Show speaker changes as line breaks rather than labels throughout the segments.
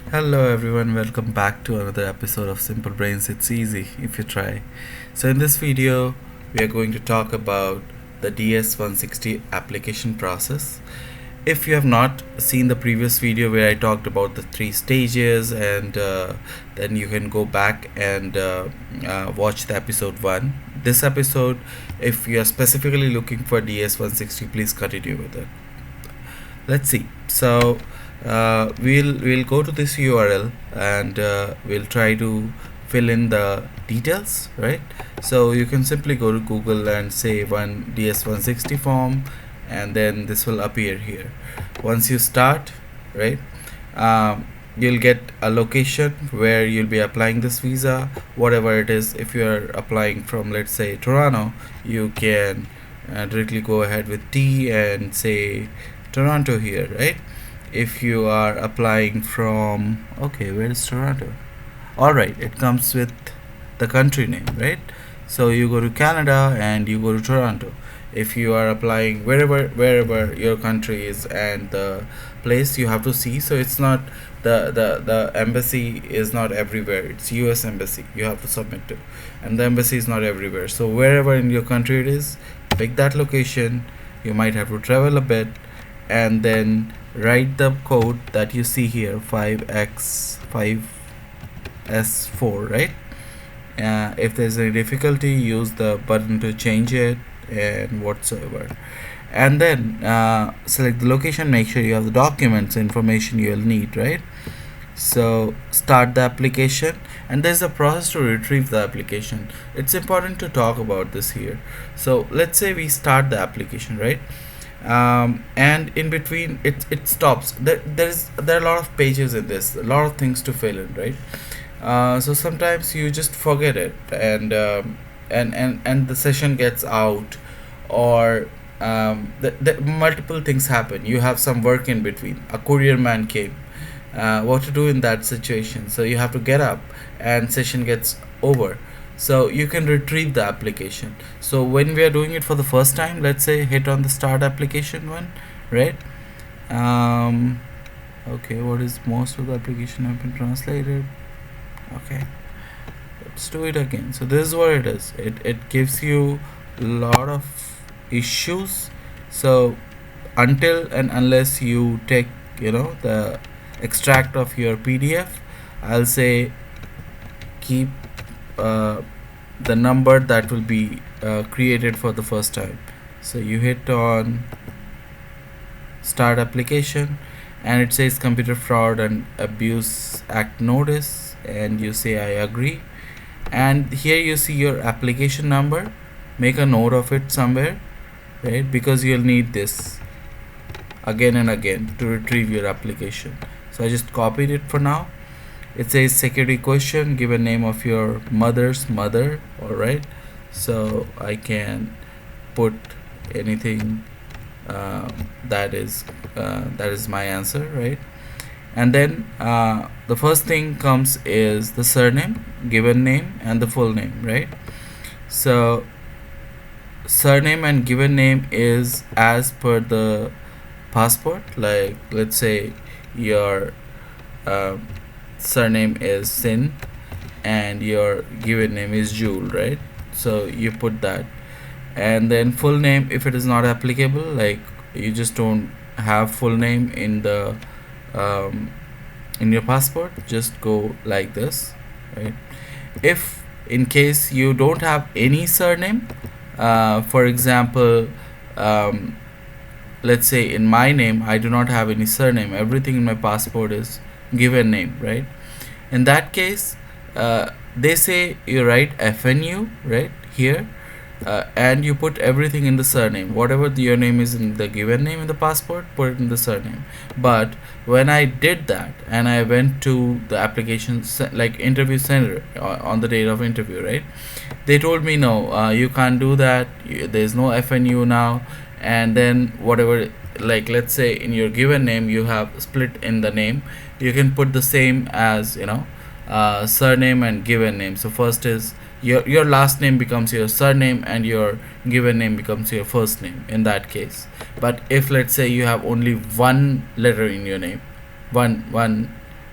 Hello everyone, welcome back to another episode of Simple Brains. It's easy if you try. So in this video, we are going to talk about the DS-160 application process. If you have not seen the previous video where I talked about the three stages, and then you can go back and watch the episode 1. This episode, if you are specifically looking for DS-160, please continue with it. Let's see. So we'll go to this URL and we'll try to fill in the details, right? So you can simply go to Google and say one DS-160 form, and then this will appear here. Once you start, right, you'll get a location where you'll be applying this visa, whatever it is. If you're applying from, let's say, Toronto, you can directly go ahead with T and say Toronto here, right? If you are applying from, okay, where is Toronto? All right, it comes with the country name, right? So you go to Canada and you go to Toronto. If you are applying wherever your country is and the place, you have to see. So it's not the embassy is not everywhere. It's US embassy you have to submit to, and the embassy is not everywhere. So wherever in your country it is, pick that location. You might have to travel a bit, and then write the code that you see here, 5x5s4, right? If there's any difficulty, use the button to change it and whatsoever, and then select the location. Make sure you have the documents information you'll need, right? So start the application, and there's a process to retrieve the application. It's important to talk about this here. So let's say we start the application, right? And in between it stops. There are a lot of pages in this, a lot of things to fill in, right? So sometimes you just forget it, and the session gets out, or the multiple things happen. You have some work in between, a courier man came. What to do in that situation? So you have to get up and session gets over, so you can retrieve the application. So when we are doing it for the first time, let's say hit on the start application one, right? Okay, what is most of the application have been translated? Okay, let's do it again. So this is what it is. It gives you a lot of issues. So until and unless you take, the extract of your PDF, I'll say keep the number that will be created for the first time. So you hit on start application, and it says Computer Fraud and Abuse Act notice, and you say I agree. And here you see your application number. Make a note of it somewhere, right? Because you'll need this again and again to retrieve your application. So I just copied it for now. It says security question, give a name of your mother's mother. All right, so I can put anything that is my answer, right? And then the first thing comes is the surname, given name, and the full name, right? So surname and given name is as per the passport. Like, let's say your surname is Sin and your given name is Jewel, right? So you put that. And then full name, if it is not applicable, like you just don't have full name in the in your passport, just go like this, right? If in case you don't have any surname, for example, let's say in my name I do not have any surname, everything in my passport is given name, right? In that case, they say you write FNU right here, and you put everything in the surname, whatever your name is in the given name in the passport, put it in the surname. But when I did that and I went to the application like interview center on the date of interview, right, they told me no, you can't do that, there's no FNU now. And then whatever, like let's say in your given name you have split in the name, you can put the same as surname and given name. So first is your last name becomes your surname, and your given name becomes your first name in that case. But if let's say you have only one letter in your name, one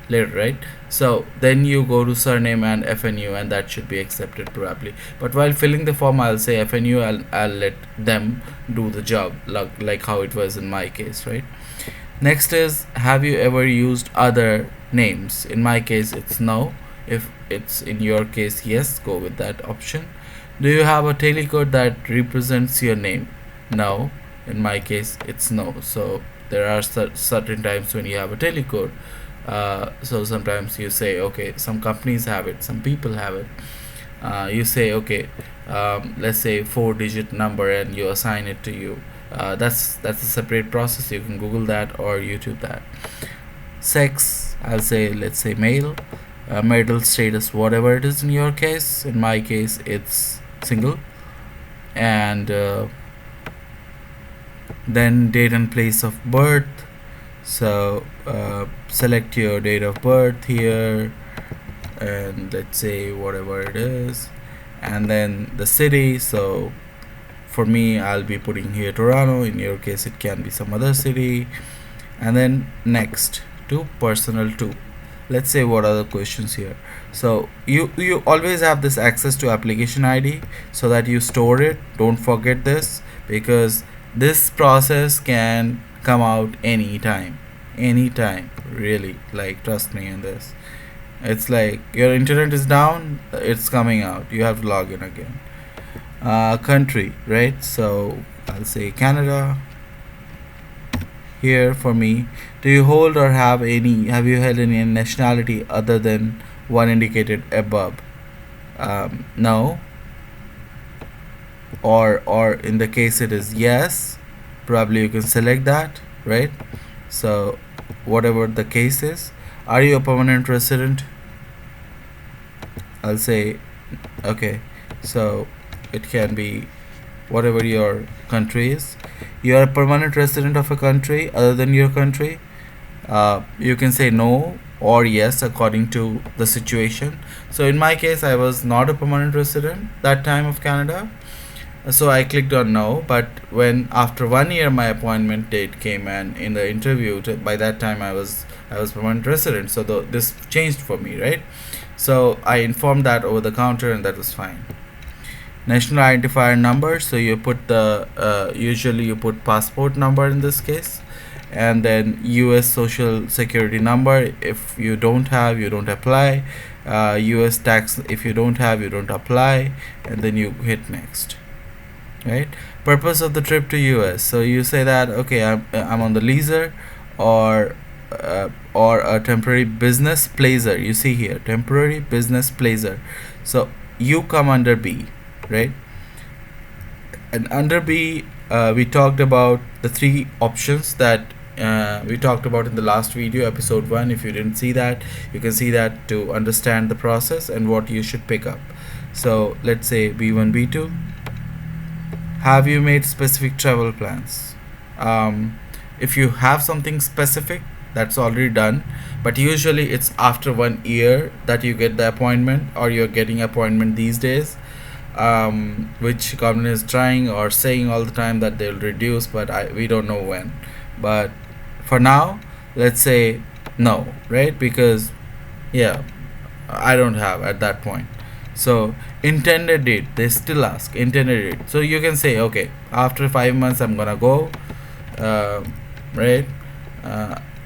later, right? So then you go to surname and FNU, and that should be accepted probably. But while filling the form, I'll say FNU. I'll let them do the job, like how it was in my case, right? Next is, have you ever used other names? In my case, it's no. If it's in your case, yes, go with that option. Do you have a telecode that represents your name? No. In my case, it's no. So there are certain times when you have a telecode. So sometimes you say, okay, some companies have it, some people have it. You say, okay, let's say 4-digit number, and you assign it to you. That's a separate process. You can Google that or YouTube that. Sex, I'll say, let's say male. Marital status, whatever it is in your case. In my case, it's single. And then date and place of birth. So select your date of birth here, and let's say whatever it is, and then the city. So for me, I'll be putting here Toronto. In your case, it can be some other city. And then next to personal too. Let's say what are the questions here. So you always have this access to application ID, so that you store it. Don't forget this, because this process can come out anytime, really, like, trust me in this. It's like your internet is down, it's coming out, you have to log in again. Country, right? So I'll say Canada here for me. Do you hold or have you held any nationality other than one indicated above? No. Or in the case it is yes, probably you can select that, right? So whatever the case is. Are you a permanent resident? I'll say okay. So it can be whatever your country is. You are a permanent resident of a country other than your country. You can say no or yes according to the situation. So in my case, I was not a permanent resident that time of Canada, so I clicked on no. But when after 1 year my appointment date came, and in the interview, by that time I was permanent resident, so this changed for me, right? So I informed that over the counter, and that was fine. National identifier number, so you put the usually you put passport number in this case, and then US social security number. If you don't have, you don't apply. US tax, if you don't have, you don't apply, and then you hit next, right? Purpose of the trip to US, so you say that okay, I'm on the leisure, or a temporary business pleasure. You see here, temporary business pleasure, so you come under B, right? And under B, we talked about the three options that we talked about in the last video, episode 1. If you didn't see that, you can see that to understand the process and what you should pick up. So let's say B1, B2. Have you made specific travel plans? If you have something specific, that's already done, but usually it's after 1 year that you get the appointment, or you're getting appointment these days, which government is trying or saying all the time that they'll reduce, but we don't know when. But for now, let's say no, right? Because yeah, I don't have at that point. So intended date, they still ask intended date, so you can say okay, after 5 months I'm gonna go, right?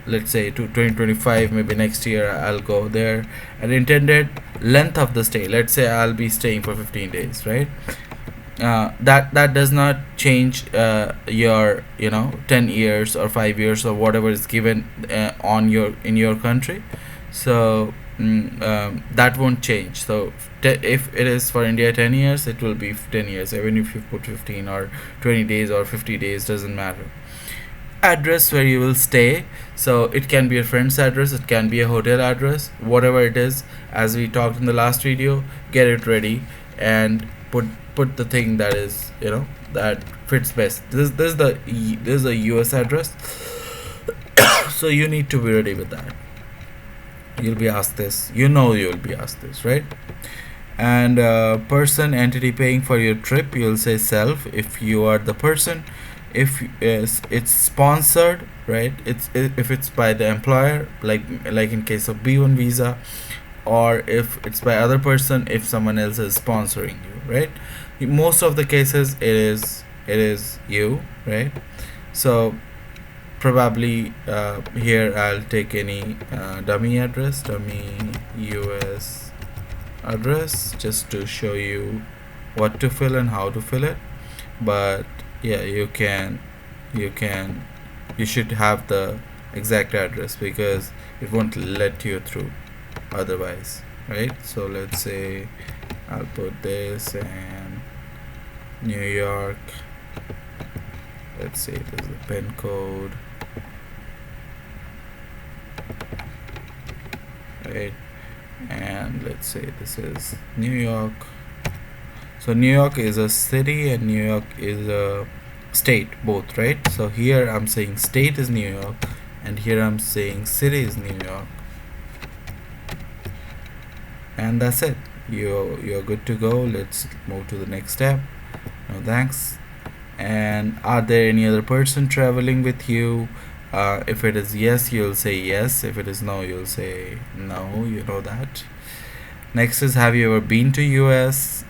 Let's say to 2025, maybe next year I'll go there. And intended length of the stay, let's say I'll be staying for 15 days, right? That does not change your 10 years or 5 years or whatever is given in your country. So that won't change. So if it is for India 10 years, it will be 10 years, even if you put 15 or 20 days or 50 days, doesn't matter. Address where you will stay, so it can be a friend's address, it can be a hotel address, whatever it is. As we talked in the last video, get it ready and put the thing that is that fits best. This is a US address, so you need to be ready with that. You'll be asked this, you'll be asked this, right? And person entity paying for your trip, you'll say self if you are the person. If it's sponsored, right, if it's by the employer, like in case of B1 visa, or if it's by other person, if someone else is sponsoring you, right? Most of the cases it is you, right? So probably here I'll take any dummy address, dummy US address, just to show you what to fill and how to fill it. But yeah, you can you should have the exact address, because it won't let you through otherwise, right? So let's say I'll put this and New York. Let's say it is the pin code, right? And let's say this is New York. So New York is a city and New York is a state, both, right? So here I'm saying state is New York, and here I'm saying city is New York, and that's it. You're good to go. Let's move to the next step. No thanks. And are there any other person traveling with you? If it is yes, you'll say yes. If it is no, you'll say no. You know that. Next is, have you ever been to US?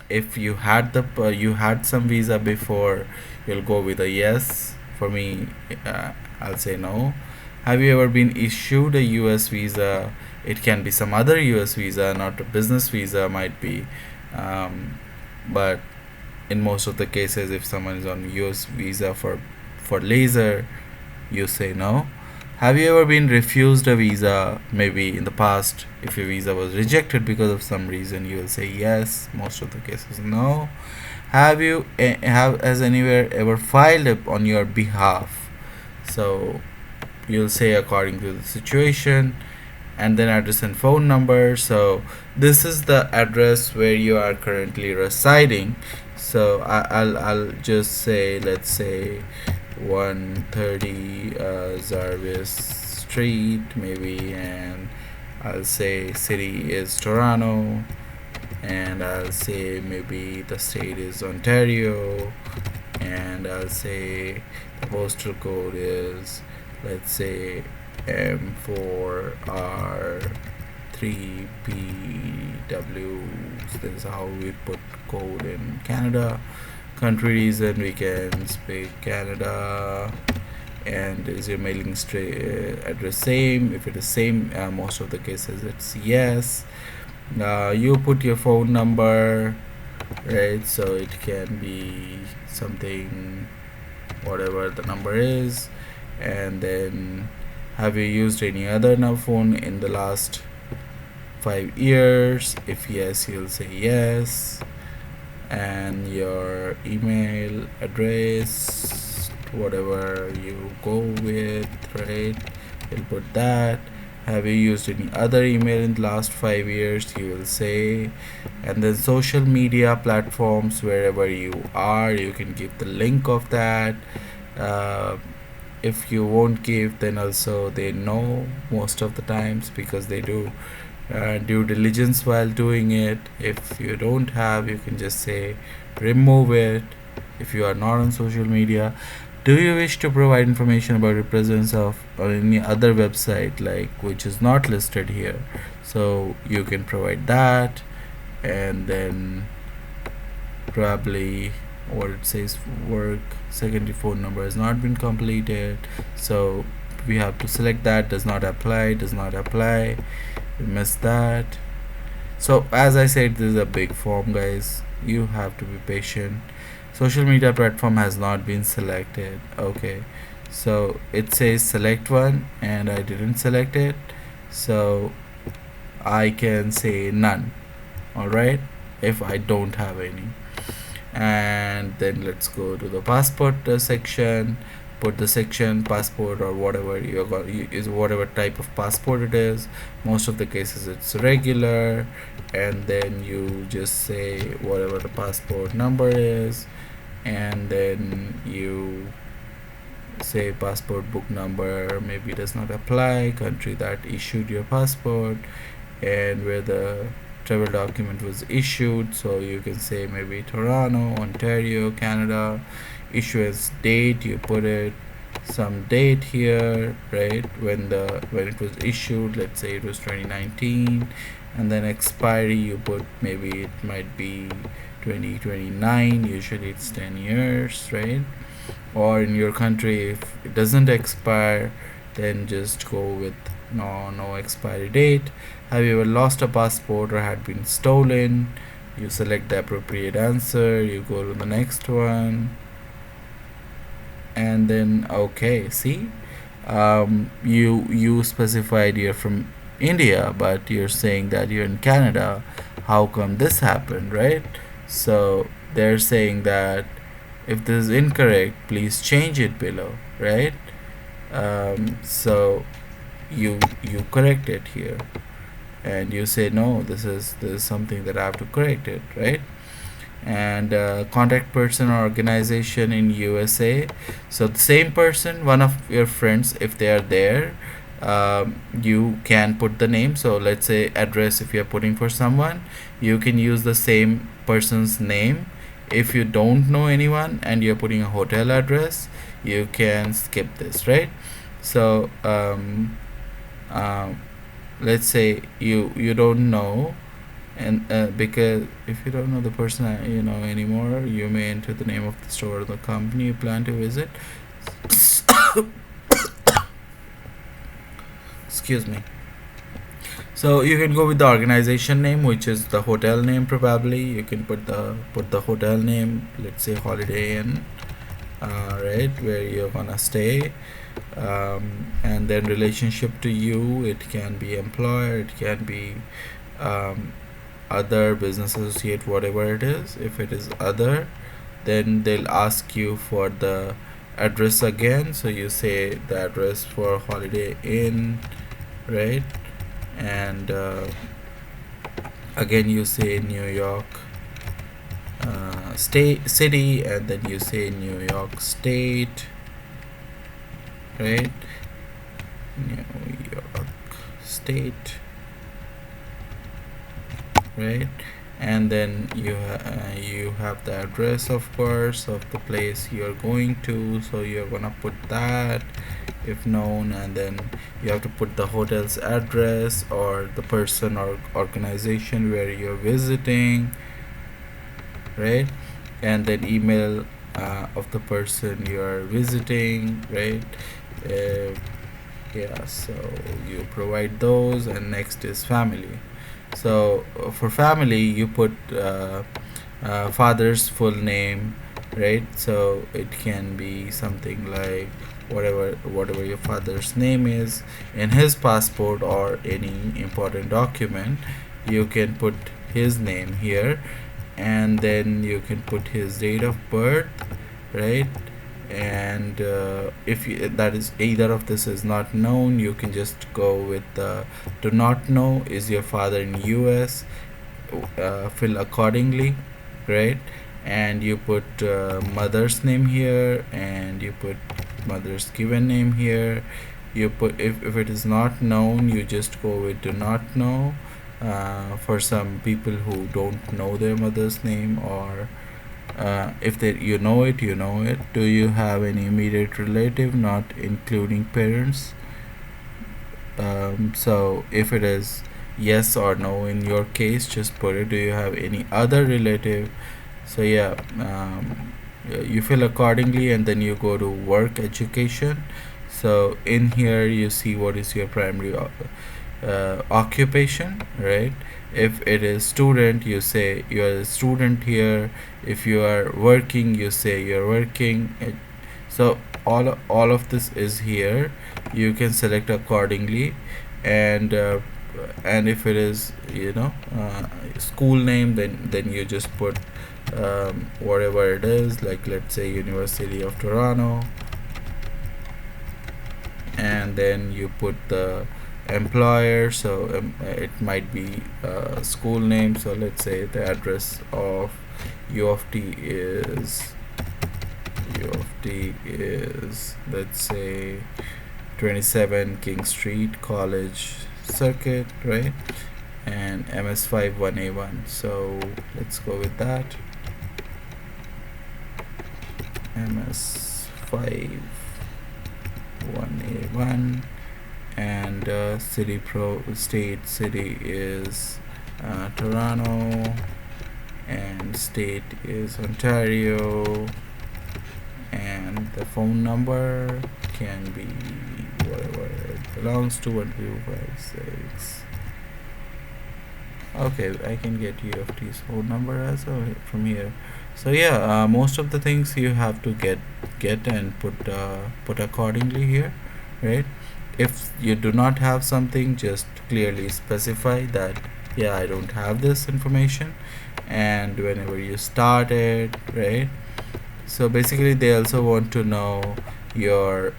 If you had you had some visa before, you'll go with a yes. For me, I'll say no. Have you ever been issued a US visa? It can be some other US visa, not a business visa, might be. But in most of the cases, if someone is on US visa for laser, you say no. Have you ever been refused a visa? Maybe in the past, if your visa was rejected because of some reason, you will say yes. Most of the cases, no. Has anywhere ever filed up on your behalf? So you'll say according to the situation, and then address and phone number. So this is the address where you are currently residing. So I'll just say, let's say 130 Jarvis Street maybe, and I'll say city is Toronto, and I'll say maybe the state is Ontario, and I'll say the postal code is, let's say, M4R3PW. This is how we put code in Canada. Country reason, we can speak Canada. And is your mailing address same? If it is same, most of the cases it's yes. You put your phone number, right? So it can be something, whatever the number is. And then, have you used any other phone in the last 5 years? If yes, you'll say yes. And your email address, whatever you go with, right, you'll put that. Have you used any other email in the last 5 years? You will say. And then social media platforms, wherever you are, you can give the link of that. If you won't give, then also they know most of the times, because they do due diligence while doing it. If you don't have, you can just say remove it. If you are not on social media, do you wish to provide information about your presence of or any other website, like, which is not listed here? So you can provide that. And then probably what it says, work secondary phone number has not been completed, so we have to select that. Does not apply, does not apply. We missed that. So as I said, this is a big form, guys. You have to be patient. Social media platform has not been selected. Okay, so it says select one and I didn't select it, so I can say none. Alright, if I don't have any. And then let's go to the passport section. Put the section passport, or whatever you're got, is whatever type of passport it is. Most of the cases it's regular. And then you just say whatever the passport number is, and then you say passport book number maybe does not apply, country that issued your passport, and where the travel document was issued. So you can say maybe Toronto, Ontario, Canada. Issuance date, you put it some date here, right, when it was issued. Let's say it was 2019. And then expiry, you put maybe it might be 2029. Usually it's 10 years, right? Or in your country, if it doesn't expire, then just go with no expiry date. Have you ever lost a passport or had been stolen? You select the appropriate answer, you go to the next one, and then okay, see, you specified you're from India, but you're saying that you're in Canada. How come this happened, right? So they're saying that if this is incorrect, please change it below, right? So you correct it here, and you say no, this is something that I have to correct it, right? And contact person or organization in USA. So the same person, one of your friends, if they are there, you can put the name. So let's say address, if you're putting for someone, you can use the same person's name. If you don't know anyone and you're putting a hotel address, you can skip this, right? So um, let's say you don't know, and because if you don't know the person anymore, you may enter the name of the store or the company you plan to visit. Excuse me. So you can go with the organization name, which is the hotel name. Probably you can put the hotel name, let's say Holiday Inn, right, where you're gonna stay. And then relationship to you, it can be employer, it can be other business associate, whatever it is. If it is other, then they'll ask you for the address again. So you say the address for Holiday Inn, right? And again you say New York state city, and then you say New York State, right? New York State, right? And then you have the address, of course, of the place you're going to. So you're gonna put that if known, and then you have to put the hotel's address or the person or organization where you're visiting, right? And then email of the person you're visiting, right? uh, yeah, so you provide those. And next is family. So for family, you put father's full name, right? So it can be something like whatever your father's name is in his passport or any important document. You can put his name here, and then you can put his date of birth, right? And if that is either of this is not known, you can just go with the do not know. Is your father in US? Fill accordingly, right? And you put mother's name here, and you put mother's given name here. You put, if it is not known, you just go with do not know. For some people who don't know their mother's name, or if they you know it, you know it. Do you have any immediate relative, not including parents? So if it is yes or no in your case, just put it. Do you have any other relative? So yeah, you fill accordingly, and then you go to work education. So in here you see what is your primary occupation, right? If it is student, you say you are a student here. If you are working, you say you're working. So all of this is here. You can select accordingly. And if it is school name, then you just put whatever it is, like let's say University of Toronto, and then you put the employer. So it might be school name. So let's say the address of U of T is let's say 27 King Street, College Circuit, right? and MS5 1A1. So let's go with that. MS5 1A1, and city is Toronto, and state is Ontario, and the phone number can be whatever it belongs to, 1256. Okay, I can get UFT's phone number as well from here. So yeah, most of the things you have to get and put accordingly here, right? If you do not have something, just clearly specify that yeah, I don't have this information. And whenever you start it, right? So basically they also want to know your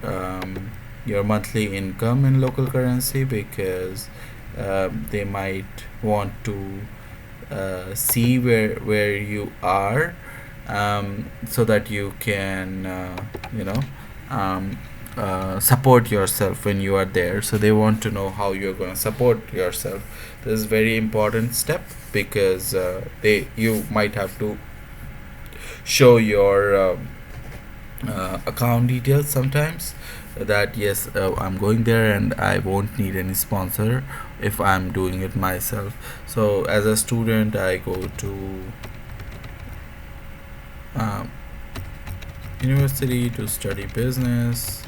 monthly income in local currency, because they might want to see where you are, so that you can um, support yourself when you are there. So they want to know how you're going to support yourself. This is very important step, because they you might have to show your account details sometimes, that yes, I'm going there and I won't need any sponsor if I'm doing it myself. So as a student, I go to um, university to study business,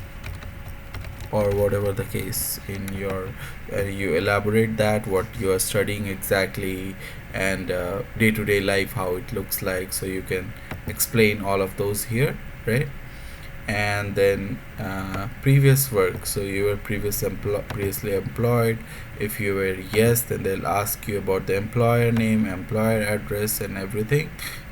or whatever the case in your you elaborate that what you are studying exactly, and day-to-day life how it looks like, so you can explain all of those here, right? And then previous work, so you were previously employed. If you were yes, then they'll ask you about the employer name, employer address, and everything,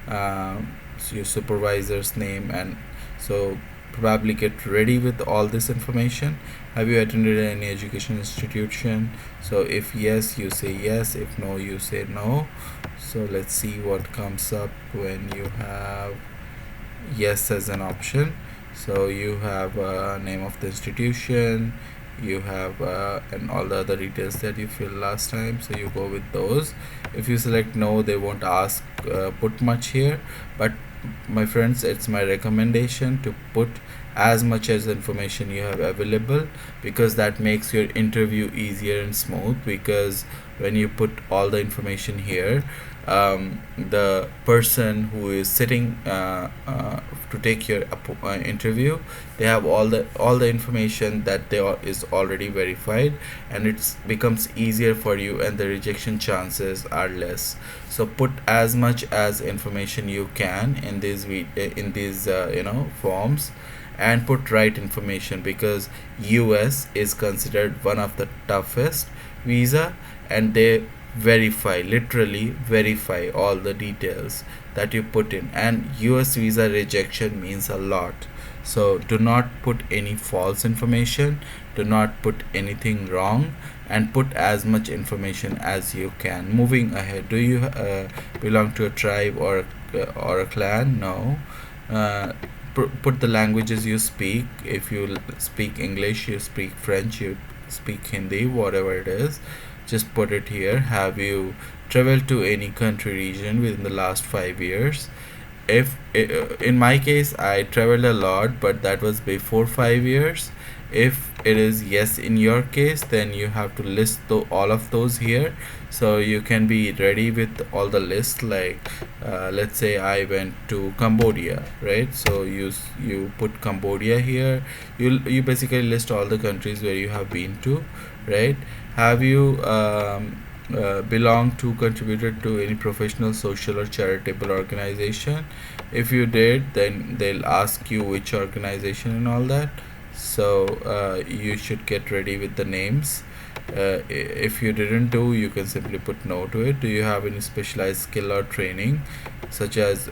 so your supervisor's name. And so probably get ready with all this information. Have you attended any education institution? So if yes, you say yes. If no, you say no. So let's see what comes up when you have yes as an option. So you have name of the institution, you have and all the other details that you filled last time, so you go with those. If you select no, they won't ask put much here, but my friends, it's my recommendation to put as much as information you have available, because that makes your interview easier and smooth. Because when you put all the information here, the person who is sitting to take your interview, they have all the information that is already verified, and it becomes easier for you, and the rejection chances are less. So put as much as information you can in these forms, and put right information, because US is considered one of the toughest visa, and they literally verify all the details that you put in, and US visa rejection means a lot. So do not put any false information, do not put anything wrong, and put as much information as you can. Moving ahead, do you belong to a tribe or a clan? No. Put the languages you speak. If you speak English, you speak French, you speak Hindi, whatever it is, just put it here. Have you traveled to any country region within the last 5 years? If in my case, I traveled a lot, but that was before 5 years. If it is yes in your case, then you have to list all of those here, so you can be ready with all the list. Like let's say I went to Cambodia, right? So you put Cambodia here. You basically list all the countries where you have been to, right? Have you belonged to, contributed to any professional, social, or charitable organization? If you did, then they'll ask you which organization and all that. So you should get ready with the names. If you didn't do, you can simply put no to it. Do you have any specialized skill or training, such as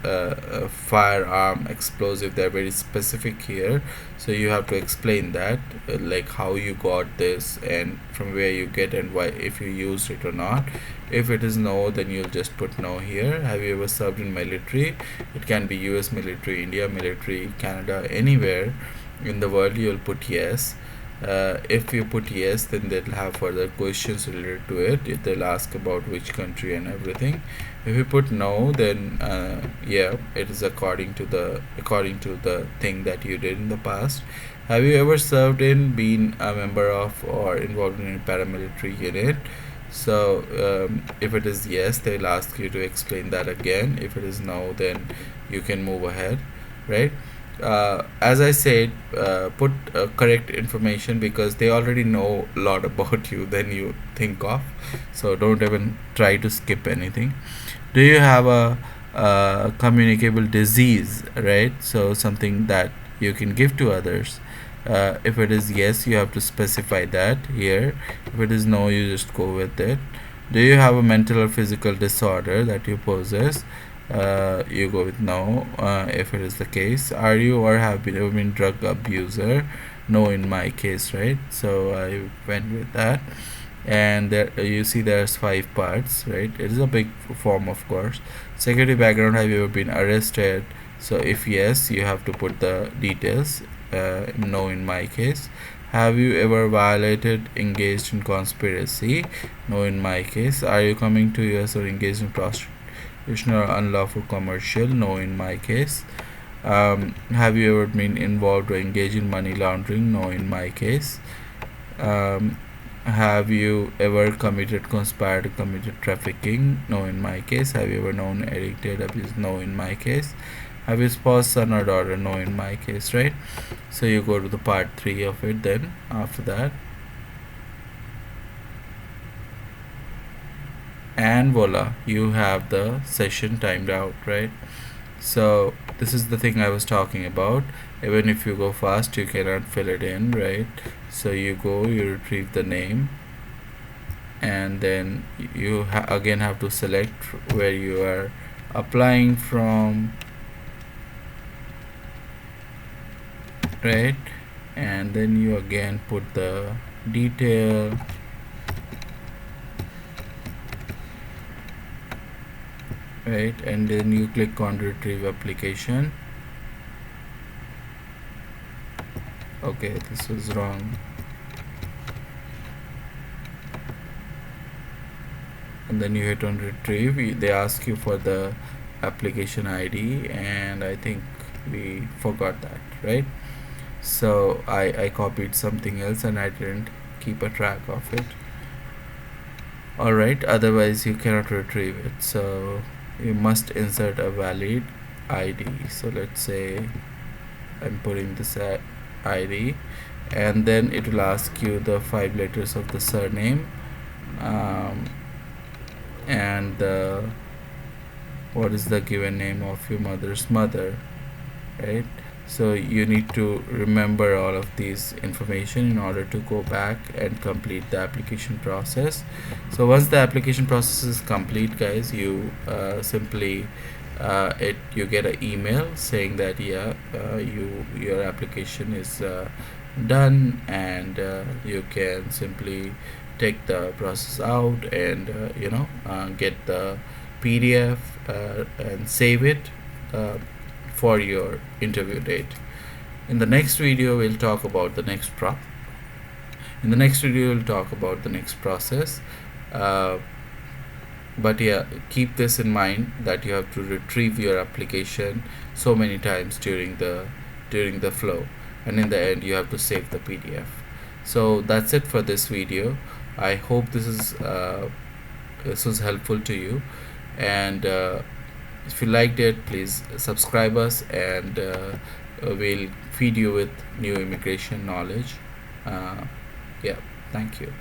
firearm, explosive? They're very specific here, so you have to explain that, like how you got this and from where you get, and why, if you used it or not. If it is no, then you'll just put no here. Have you ever served in military? It can be US military, India military, Canada, anywhere in the world. You'll put yes. If you put yes, then they'll have further questions related to it. They'll ask about which country and everything. If you put no, then yeah, it is according to the thing that you did in the past. Have you ever served in, been a member of, or involved in a paramilitary unit? So if it is yes, they'll ask you to explain that again. If it is no, then you can move ahead, right? As I said, put correct information, because they already know a lot about you than you think of. So don't even try to skip anything. Do you have a communicable disease, right? So something that you can give to others. If it is yes, you have to specify that here. If it is no, you just go with it. Do you have a mental or physical disorder that you possess? You go with no. If it is the case, are you or have been ever been drug abuser? No, in my case, right? So I went with that. And there you see there's 5 parts, right? It is a big form, of course. Security background: have you ever been arrested? So if yes, you have to put the details. No, in my case. Have you ever violated, engaged in conspiracy? No, in my case. Are you coming to us or engaged in prostitution or unlawful commercial? No, in my case. Have you ever been involved or engaged in money laundering? No, in my case. Have you ever conspired, committed trafficking? No, in my case. Have you ever known, addicted, abused? No, in my case. Have you spouse, son, or daughter? No, in my case, right? So you go to the part 3 of it then after that. And voila, you have the session timed out, right? So this is the thing I was talking about. Even if you go fast, you cannot fill it in, right? So you go, you retrieve the name, and then you again have to select where you are applying from, right? And then you again put the detail, right? And then you click on retrieve application. Okay, this was wrong. And then you hit on retrieve. They ask you for the application ID, and I think we forgot that, right? So I copied something else and I didn't keep a track of it. Alright, otherwise you cannot retrieve it. So you must insert a valid ID. So let's say I'm putting this ID, and then it will ask you the 5 letters of the surname, and what is the given name of your mother's mother, right? So you need to remember all of these information in order to go back and complete the application process. So once the application process is complete, guys, you simply you get an email saying that yeah, your application is done, and you can simply take the process out and get the PDF and save it for your interview date. In the next video we'll talk about the next process. But yeah, keep this in mind that you have to retrieve your application so many times during the flow, and in the end you have to save the PDF. So that's it for this video. I hope this was helpful to you, and if you liked it, please subscribe us, and we'll feed you with new immigration knowledge. Yeah, thank you.